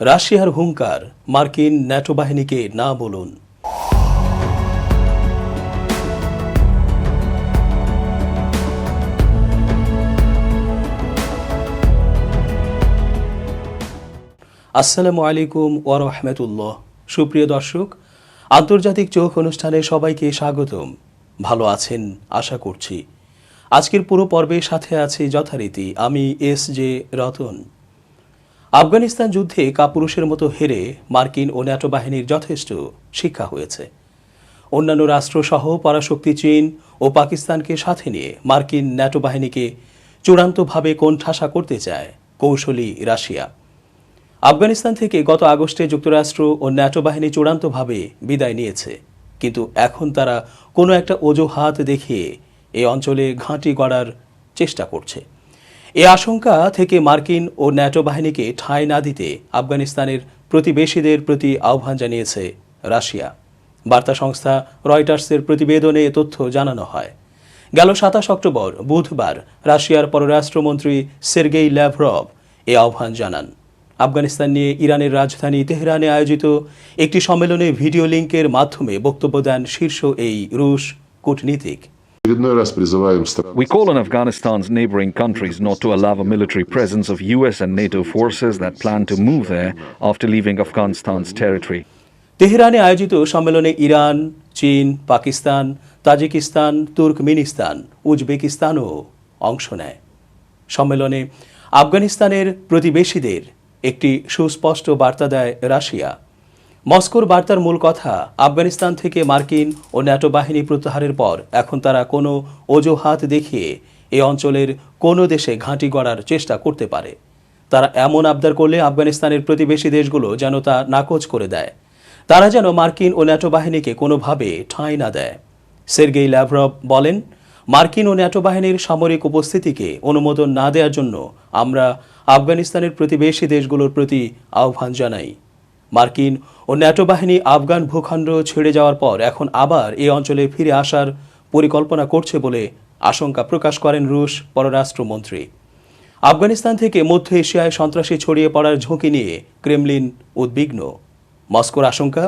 রাশিয়ার হুঙ্কার, মার্কিন ন্যাটো বাহিনীকে না বলুন। আসসালামু আলাইকুম ওয়া রাহমাতুল্লাহ। সুপ্রিয় দর্শক, আন্তর্জাতিক চোখ অনুষ্ঠানে সবাইকে স্বাগতম। ভালো আছেন আশা করছি। আজকের পুরো পর্বের সাথে আছি যথারীতি আমি এস.জে. রতন। আফগানিস্তান যুদ্ধে কাপুরুষের মতো হেরে মার্কিন ও ন্যাটো বাহিনীর যথেষ্ট শিক্ষা হয়েছে। অন্যান্য রাষ্ট্রসহ পরাশক্তি চীন ও পাকিস্তানকে সাথে নিয়ে মার্কিন ন্যাটো বাহিনীকে চূড়ান্তভাবে কোণঠাসা করতে চায় কৌশলী রাশিয়া। আফগানিস্তান থেকে গত আগস্টে যুক্তরাষ্ট্র ও ন্যাটো বাহিনী চূড়ান্তভাবে বিদায় নিয়েছে, কিন্তু এখন তারা কোনো একটা অজুহাত দেখিয়ে এই অঞ্চলে ঘাঁটি গড়ার চেষ্টা করছে। এ আশঙ্কা থেকে মার্কিন ও ন্যাটো বাহিনীকে ঠাঁই না দিতে আফগানিস্তানের প্রতিবেশীদের প্রতি আহ্বান জানিয়েছে রাশিয়া। বার্তা সংস্থা রয়টার্সের প্রতিবেদনে এ তথ্য জানানো হয়। গেল 27 অক্টোবর বুধবার রাশিয়ার পররাষ্ট্রমন্ত্রী সের্গেই ল্যাভরভ এ আহ্বান জানান। আফগানিস্তান নিয়ে ইরানের রাজধানী তেহরানে আয়োজিত একটি সম্মেলনে ভিডিও লিঙ্কের মাধ্যমে বক্তব্য দেন শীর্ষ এই রুশ কূটনীতিক। We call on Afghanistan's neighboring countries not to allow a military presence of US and NATO forces that plan to move there after leaving Afghanistan's territory. তেহরানে আয়োজিত সম্মেলনে ইরান, চীন, পাকিস্তান, তাজিকিস্তান, তুর্কমেনিস্তান, উজবেকিস্তানও অংশ নেয়। সম্মেলনে আফগানিস্তানের প্রতিবেশীদের একটি সুস্পষ্ট বার্তা দেয় রাশিয়া। মস্কোর বার্তার মূল কথা, আফগানিস্তান থেকে মার্কিন ও ন্যাটো বাহিনী প্রত্যাহারের পর এখন তারা কোনো অজুহাত দেখিয়ে এই অঞ্চলের কোনো দেশে ঘাঁটি গড়ার চেষ্টা করতে পারে। তারা এমন আবদার করলে আফগানিস্তানের প্রতিবেশী দেশগুলো যেন তা নাকচ করে দেয়। তারা যেন মার্কিন ও ন্যাটো বাহিনীকে কোনোভাবে ঠাঁই না দেয়। সের্গেই ল্যাভরভ বলেন, মার্কিন ও ন্যাটো বাহিনীর সামরিক উপস্থিতিকে অনুমোদন না দেওয়ার জন্য আমরা আফগানিস্তানের প্রতিবেশী দেশগুলোর প্রতি আহ্বান জানাই। মার্কিন ও ন্যাটো বাহিনী আফগান ভূখণ্ড ছেড়ে যাওয়ার পর এখন আবার এই অঞ্চলে ফিরে আসার পরিকল্পনা করছে বলে আশঙ্কা প্রকাশ করেন রুশ পররাষ্ট্রমন্ত্রী। আফগানিস্তান থেকে মধ্য এশিয়ায় সন্ত্রাসী ছড়িয়ে পড়ার ঝুঁকি নিয়ে ক্রেমলিন উদ্বিগ্ন। মস্কোর আশঙ্কা,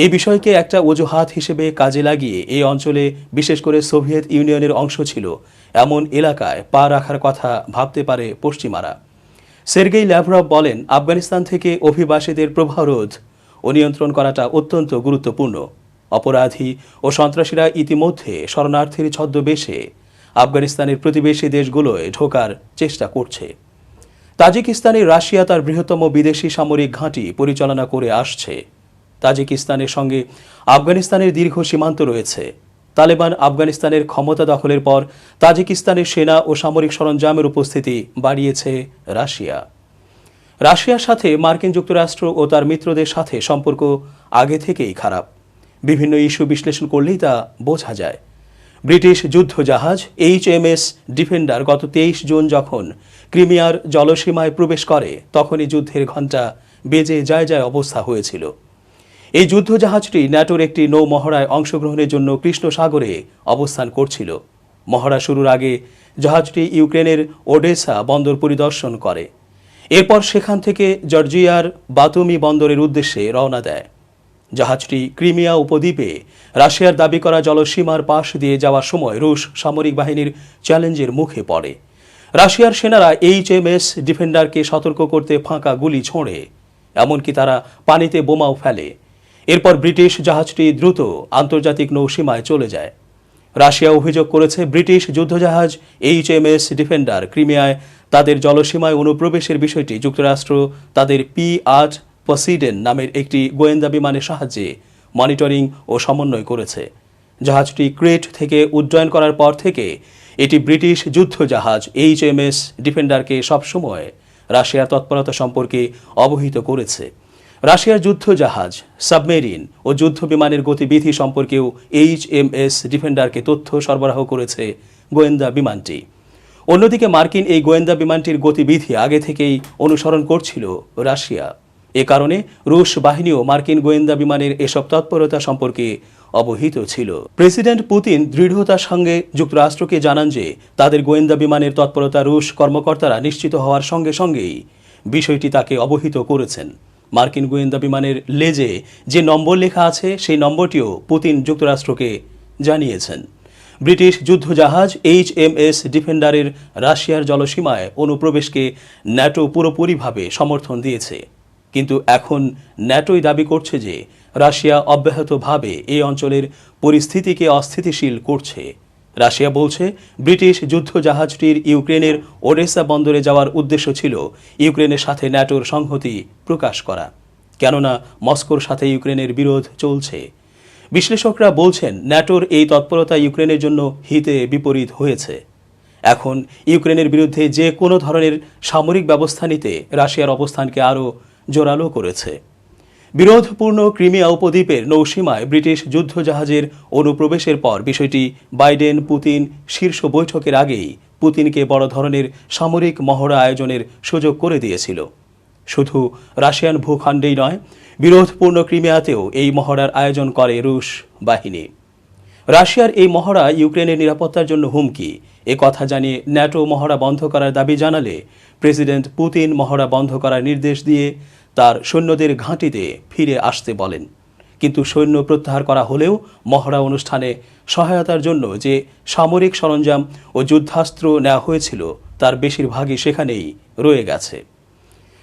এই বিষয়কে একটা অজুহাত হিসেবে কাজে লাগিয়ে এই অঞ্চলে, বিশেষ করে সোভিয়েত ইউনিয়নের অংশ ছিল এমন এলাকায় পা রাখার কথা ভাবতে পারে পশ্চিমারা। সের্গেই ল্যাভরভ বলেন, আফগানিস্তান থেকে অভিবাসীদের প্রবাহরোধ ও নিয়ন্ত্রণ করাটা অত্যন্ত গুরুত্বপূর্ণ। অপরাধী ও সন্ত্রাসীরা ইতিমধ্যে শরণার্থীর ছদ্মবেশে আফগানিস্তানের প্রতিবেশী দেশগুলোয় ঢোকার চেষ্টা করছে। তাজিকিস্তানে রাশিয়া তার বৃহত্তম বিদেশি সামরিক ঘাঁটি পরিচালনা করে আসছে। তাজিকিস্তানের সঙ্গে আফগানিস্তানের দীর্ঘ সীমান্ত রয়েছে। তালেবান আফগানিস্তানের ক্ষমতা দখলের পর তাজিকিস্তানের সেনা ও সামরিক সরঞ্জামের উপস্থিতি বাড়িয়েছে রাশিয়া। রাশিয়ার সাথে মার্কিন যুক্তরাষ্ট্র ও তার মিত্রদের সাথে সম্পর্ক আগে থেকেই খারাপ। বিভিন্ন ইস্যু বিশ্লেষণ করলেই তা বোঝা যায়। ব্রিটিশ যুদ্ধজাহাজ HMS ডিফেন্ডার গত 23 জুন যখন ক্রিমিয়ার জলসীমায় প্রবেশ করে, তখনই যুদ্ধের ঘণ্টা বেজে যায় অবস্থা হয়েছিল। এই যুদ্ধজাহাজটি ন্যাটোর একটি নৌ মহড়ায় অংশগ্রহণের জন্য কৃষ্ণ সাগরে অবস্থান করছিল। মহড়া শুরুর আগে জাহাজটি ইউক্রেনের ওডেসা বন্দর পরিদর্শন করে। এরপর সেখান থেকে জর্জিয়ার বাতুমি বন্দরের উদ্দেশ্যে রওনা দেয়। জাহাজটি ক্রিমিয়া উপদ্বীপে রাশিয়ার দাবি করা জলসীমার পাশ দিয়ে যাওয়ার সময় রুশ সামরিক বাহিনীর চ্যালেঞ্জের মুখে পড়ে। রাশিয়ার সেনারা HMS ডিফেন্ডারকে সতর্ক করতে ফাঁকা গুলি ছোঁড়ে, এমনকি তারা পানিতে বোমাও ফেলে। এরপর ব্রিটিশ জাহাজটি দ্রুত আন্তর্জাতিক নৌসীমায় চলে যায়। রাশিয়া অভিযোগ করেছে, ব্রিটিশ যুদ্ধজাহাজ HMS ডিফেন্ডার ক্রিমিয়ায় তাদের জলসীমায় অনুপ্রবেশের বিষয়টি যুক্তরাষ্ট্র তাদের P-8 পসিডেন নামের একটি গোয়েন্দা বিমানের সাহায্যে মনিটরিং ও সমন্বয় করেছে। জাহাজটি ক্রেট থেকে উড্ডয়ন করার পর থেকে এটি ব্রিটিশ যুদ্ধজাহাজ HMS ডিফেন্ডারকে সবসময় রাশিয়ার তৎপরতা সম্পর্কে অবহিত করেছে। রাশিয়ার যুদ্ধজাহাজ, সাবমেরিন ও যুদ্ধ বিমানের গতিবিধি সম্পর্কেও HMS ডিফেন্ডারকে তথ্য সরবরাহ করেছে গোয়েন্দা বিমানটি। অন্যদিকে মার্কিন এই গোয়েন্দা বিমানটির গতিবিধি আগে থেকেই অনুসরণ করছিল রাশিয়া। এ কারণে রুশ বাহিনীও মার্কিন গোয়েন্দা বিমানের এসব তৎপরতা সম্পর্কে অবহিত ছিল। প্রেসিডেন্ট পুতিন দৃঢ়তার সঙ্গে যুক্তরাষ্ট্রকে জানান যে তাদের গোয়েন্দা বিমানের তৎপরতা রুশ কর্মকর্তারা নিশ্চিত হওয়ার সঙ্গে সঙ্গেই বিষয়টি তাকে অবহিত করেছেন। মার্কিন গোয়েন্দা বিমানের লেজে যে নম্বর লেখা আছে সেই নম্বরটিও পুতিন যুক্তরাষ্ট্রকে জানিয়েছেন। ব্রিটিশ যুদ্ধজাহাজ HMS ডিফেন্ডারের রাশিয়ার জলসীমায় অনুপ্রবেশকে ন্যাটো পুরোপুরিভাবে সমর্থন দিয়েছে, কিন্তু এখন ন্যাটোই দাবি করছে যে রাশিয়া অব্যাহতভাবে এই অঞ্চলের পরিস্থিতিকে অস্থিতিশীল করছে। রাশিয়া বলছে ব্রিটিশ যুদ্ধজাহাজটির ইউক্রেনের ওডেসা বন্দরে যাওয়ার উদ্দেশ্য ছিল ইউক্রেনের সাথে ন্যাটোর সংহতি প্রকাশ করা, কেননা মস্কোর সাথে ইউক্রেনের বিরোধ চলছে। বিশ্লেষকরা বলছেন ন্যাটোর এই তৎপরতা ইউক্রেনের জন্য হিতে বিপরীত হয়েছে। এখন ইউক্রেনের বিরুদ্ধে যে কোনো ধরনের সামরিক ব্যবস্থা নিতে রাশিয়ার অবস্থানকে আরও জোরালো করেছে। বিরোধপূর্ণ ক্রিমিয়া উপদ্বীপের নৌসীমায় ব্রিটিশ যুদ্ধজাহাজের অনুপ্রবেশের পর বিষয়টি বাইডেন পুতিন শীর্ষ বৈঠকের আগেই পুতিনকে বড় ধরনের সামরিক মহড়া আয়োজনের সুযোগ করে দিয়েছিল। শুধু রাশিয়ান ভূখণ্ডেই নয়, বিরোধপূর্ণ ক্রিমিয়াতেও এই মহড়ার আয়োজন করে রুশ বাহিনী। রাশিয়ার এই মহড়া ইউক্রেনের নিরাপত্তার জন্য হুমকি, এ কথা জানিয়ে ন্যাটো মহড়া বন্ধ করার দাবি জানালে প্রেসিডেন্ট পুতিন মহড়া বন্ধ করার নির্দেশ দিয়ে তার সৈন্যদের ঘাঁটিতে ফিরে আসতে বলেন। কিন্তু সৈন্য প্রত্যাহার করা হলেও মহড়া অনুষ্ঠানে সহায়তার জন্য যে সামরিক সরঞ্জাম ও যুদ্ধাস্ত্র নেওয়া হয়েছিল তার বেশিরভাগই সেখানেই রয়ে গেছে।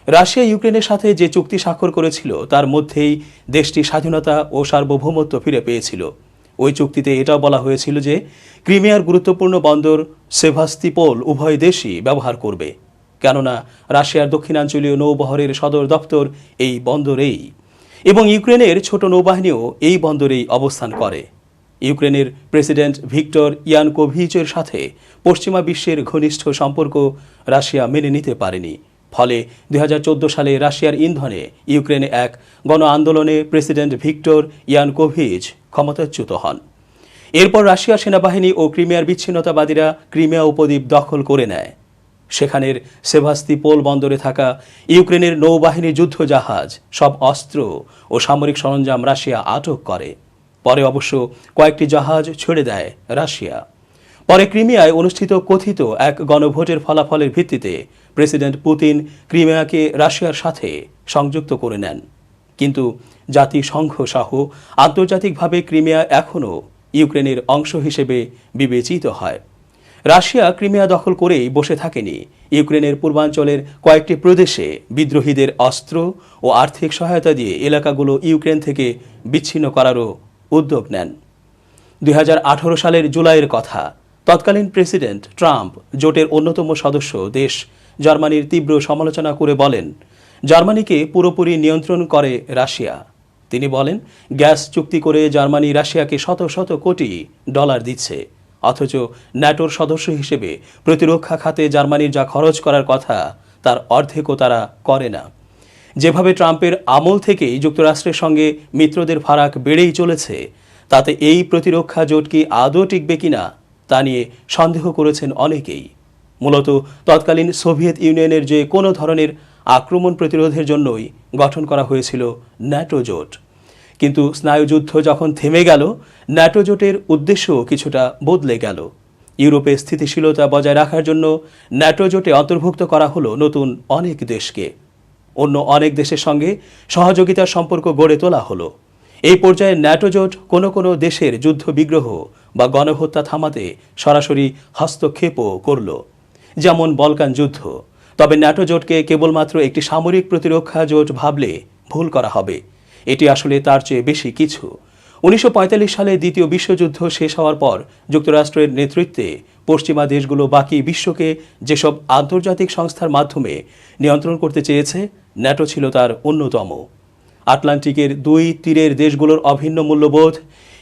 রাশিয়া ইউক্রেনের সাথে যে চুক্তি স্বাক্ষর করেছিল তার মধ্যেই দেশটি স্বাধীনতা ও সার্বভৌমত্ব ফিরে পেয়েছিল। ওই চুক্তিতে এটাও বলা হয়েছিল যে ক্রিমিয়ার গুরুত্বপূর্ণ বন্দর সেভাস্তিপোল উভয় দেশই ব্যবহার করবে, কেননা রাশিয়ার দক্ষিণাঞ্চলীয় নৌবহরের সদর দপ্তর এই বন্দরেই এবং ইউক্রেনের ছোট নৌবাহিনীও এই বন্দরেই অবস্থান করে। ইউক্রেনের প্রেসিডেন্ট ভিক্টর ইয়ানুকোভিচের সাথে পশ্চিমা বিশ্বের ঘনিষ্ঠ সম্পর্ক রাশিয়া মেনে নিতে পারেনি। ফলে 2014 সালে রাশিয়ার ইন্ধনে ইউক্রেনে এক গণ আন্দোলনে প্রেসিডেন্ট ভিক্টর ইয়ানুকোভিচ ক্ষমতাচ্যুত হন। এরপর রাশিয়ার সেনাবাহিনী ও ক্রিমিয়ার বিচ্ছিন্নতাবাদীরা ক্রিমিয়া উপদ্বীপ দখল করে নেয়। সেখানের সেভাস্তিপোল বন্দরে থাকা ইউক্রেনের নৌবাহিনীর যুদ্ধজাহাজ, সব অস্ত্র ও সামরিক সরঞ্জাম রাশিয়া আটক করে। পরে অবশ্য কয়েকটি জাহাজ ছেড়ে দেয় রাশিয়া। পরে ক্রিমিয়ায় অনুষ্ঠিত কথিত এক গণভোটের ফলাফলের ভিত্তিতে প্রেসিডেন্ট পুতিন ক্রিমিয়াকে রাশিয়ার সাথে সংযুক্ত করে নেন। কিন্তু জাতিসংঘ সহ আন্তর্জাতিকভাবে ক্রিমিয়া এখনও ইউক্রেনের অংশ হিসেবে বিবেচিত হয়। রাশিয়া ক্রিমিয়া দখল করেই বসে থাকেনি। ইউক্রেনের পূর্বাঞ্চলের কয়েকটি প্রদেশে বিদ্রোহীদের অস্ত্র ও আর্থিক সহায়তা দিয়ে এলাকাগুলো ইউক্রেন থেকে বিচ্ছিন্ন করারও উদ্যোগ নেন। 2018 সালের জুলাইয়ের কথা। তৎকালীন প্রেসিডেন্ট ট্রাম্প জোটের অন্যতম সদস্য দেশ জার্মানির তীব্র সমালোচনা করে বলেন, জার্মানিকে পুরোপুরি নিয়ন্ত্রণ করে রাশিয়া। তিনি বলেন, গ্যাস চুক্তি করে জার্মানি রাশিয়াকে শত শত কোটি ডলার দিচ্ছে, অথচ ন্যাটোর সদস্য হিসেবে প্রতিরক্ষা খাতে জার্মানির যা খরচ করার কথা তার অর্ধেকও তারা করে না। যেভাবে ট্রাম্পের আমল থেকেই যুক্তরাষ্ট্রের সঙ্গে মিত্রদের ফারাক বেড়েই চলেছে, তাতে এই প্রতিরক্ষা জোট কি আদৌ টিকবে কিনা তা নিয়ে সন্দেহ করেছেন অনেকেই। মূলত তৎকালীন সোভিয়েত ইউনিয়নের যে কোনো ধরনের আক্রমণ প্রতিরোধের জন্যই গঠন করা হয়েছিল ন্যাটো জোট। কিন্তু স্নায়ুযুদ্ধ যখন থেমে গেল, ন্যাটো জোটের উদ্দেশ্যও কিছুটা বদলে গেল। ইউরোপে স্থিতিশীলতা বজায় রাখার জন্য ন্যাটো জোটে অন্তর্ভুক্ত করা হলো নতুন অনেক দেশকে। অন্য অনেক দেশের সঙ্গে সহযোগিতার সম্পর্ক গড়ে তোলা হলো। এই পর্যায়ে ন্যাটো জোট কোনো কোনো দেশের যুদ্ধবিগ্রহ বা গণহত্যা থামাতে সরাসরি হস্তক্ষেপও করল, যেমন বলকান যুদ্ধ। তবে ন্যাটো জোটকে কেবলমাত্র একটি সামরিক প্রতিরক্ষা জোট ভাবলে ভুল করা হবে। এটি আসলে তার চেয়ে বেশি কিছু। 1945 সালে দ্বিতীয় বিশ্বযুদ্ধ শেষ হওয়ার পর যুক্তরাষ্ট্রের নেতৃত্বে পশ্চিমা দেশগুলো বাকি বিশ্বকে যেসব আন্তর্জাতিক সংস্থার মাধ্যমে নিয়ন্ত্রণ করতে চেয়েছে, ন্যাটো ছিল তার অন্যতম। আটলান্টিকের দুই তীরের দেশগুলোর অভিন্ন মূল্যবোধ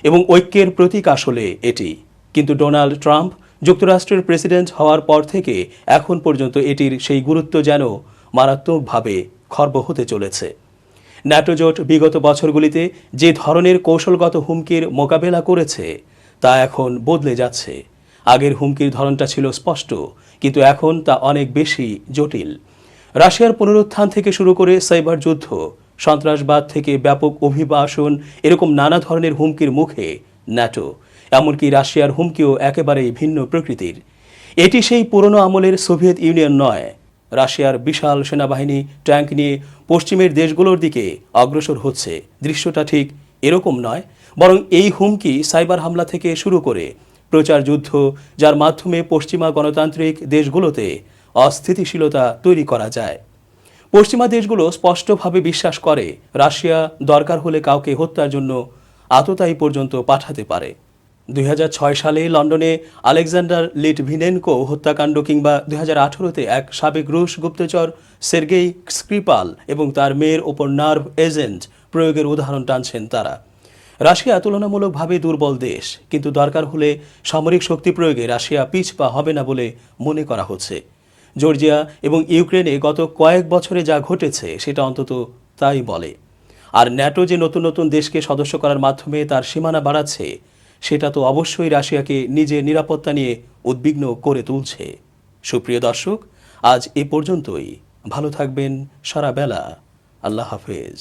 এবং ঐক্যের প্রতীক আসলে এটি। কিন্তু ডোনাল্ড ট্রাম্প যুক্তরাষ্ট্রের প্রেসিডেন্ট হওয়ার পর থেকে এখন পর্যন্ত এটির সেই গুরুত্ব যেন মারাত্মকভাবে খর্ব হতে চলেছে। ন্যাটো জোট বিগত বছরগুলিতে যে ধরনের কৌশলগত হুমকির মোকাবেলা করেছে তা এখন বদলে যাচ্ছে। আগের হুমকির ধরনটা ছিল স্পষ্ট, কিন্তু এখন তা অনেক বেশি জটিল। রাশিয়ার পুনরুত্থান থেকে শুরু করে সাইবার যুদ্ধ, সন্ত্রাসবাদ থেকে ব্যাপক অভিবাসন, এরকম নানা ধরনের হুমকির মুখে ন্যাটো। এমনকি রাশিয়ার হুমকিও একেবারেই ভিন্ন প্রকৃতির। এটি সেই পুরনো আমলের সোভিয়েত ইউনিয়ন নয়। রাশিয়ার বিশাল সেনাবাহিনী ট্যাঙ্ক নিয়ে পশ্চিমের দেশগুলোর দিকে অগ্রসর হচ্ছে দৃশ্যটা ঠিক এরকম নয়, বরং এই হুমকি সাইবার হামলা থেকে শুরু করে প্রচার যুদ্ধ, যার মাধ্যমে পশ্চিমা গণতান্ত্রিক দেশগুলোতে অস্থিতিশীলতা তৈরি করা যায়। পশ্চিমা দেশগুলো স্পষ্টভাবে বিশ্বাস করে রাশিয়া দরকার হলে কাউকে হত্যার জন্য আততায়ী পর্যন্ত পাঠাতে পারে। 2006 সালে লন্ডনে আলেকজান্ডার লিটভিনেনকো হত্যাকাণ্ড কিংবা 2018-তে এক সাবেক রুশ গুপ্তচর সের্গেই স্ক্রিপাল এবং তার মেয়ের ওপর নার্ভ এজেন্ট প্রয়োগের উদাহরণ টানছেন তারা। রাশিয়া তুলনামূলকভাবে দুর্বল দেশ, কিন্তু দরকার হলে সামরিক শক্তি প্রয়োগে রাশিয়া পিছপা হবে না বলে মনে করা হচ্ছে। জর্জিয়া এবং ইউক্রেনে গত কয়েক বছরে যা ঘটেছে সেটা অন্তত তাই বলে। আর ন্যাটো যে নতুন নতুন দেশকে সদস্য করার মাধ্যমে তার সীমানা বাড়াচ্ছে, সেটা তো অবশ্যই রাশিয়াকে নিজের নিরাপত্তা নিয়ে উদ্বিগ্ন করে তুলছে। সুপ্রিয় দর্শক, আজ এ পর্যন্তই। ভালো থাকবেন সারা বেলা। আল্লাহ হাফেজ।